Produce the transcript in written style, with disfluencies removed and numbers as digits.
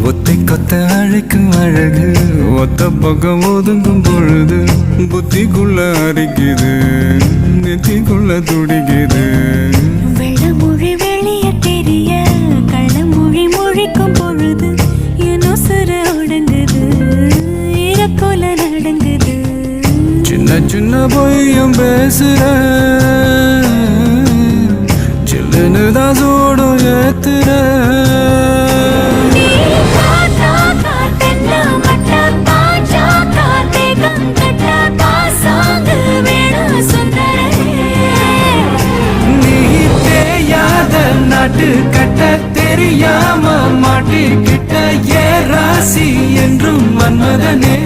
ஒத்தை கொத்த அழைக்கும் அழகு ஒத்த பக்கம் ஒதுங்கும் பொழுது புத்திக்குள்ள அரிக்குது நெத்திக்குள்ள துடிக்குது வெள்ளமொழி வெளிய தெரிய கள்ளமொழி மொழிக்கும் பொழுது ஏனோ சிற ஒடுங்குது இறக்கோல நடங்குது சின்ன சின்ன பொய்யும் பேசுற சில்லுன்னு தான் சூடும் ஏத்துற நாட்டு கட்ட தெரியாம மாட்டிக்கிட்ட ஏ ராசி என்றும் மன்மதனே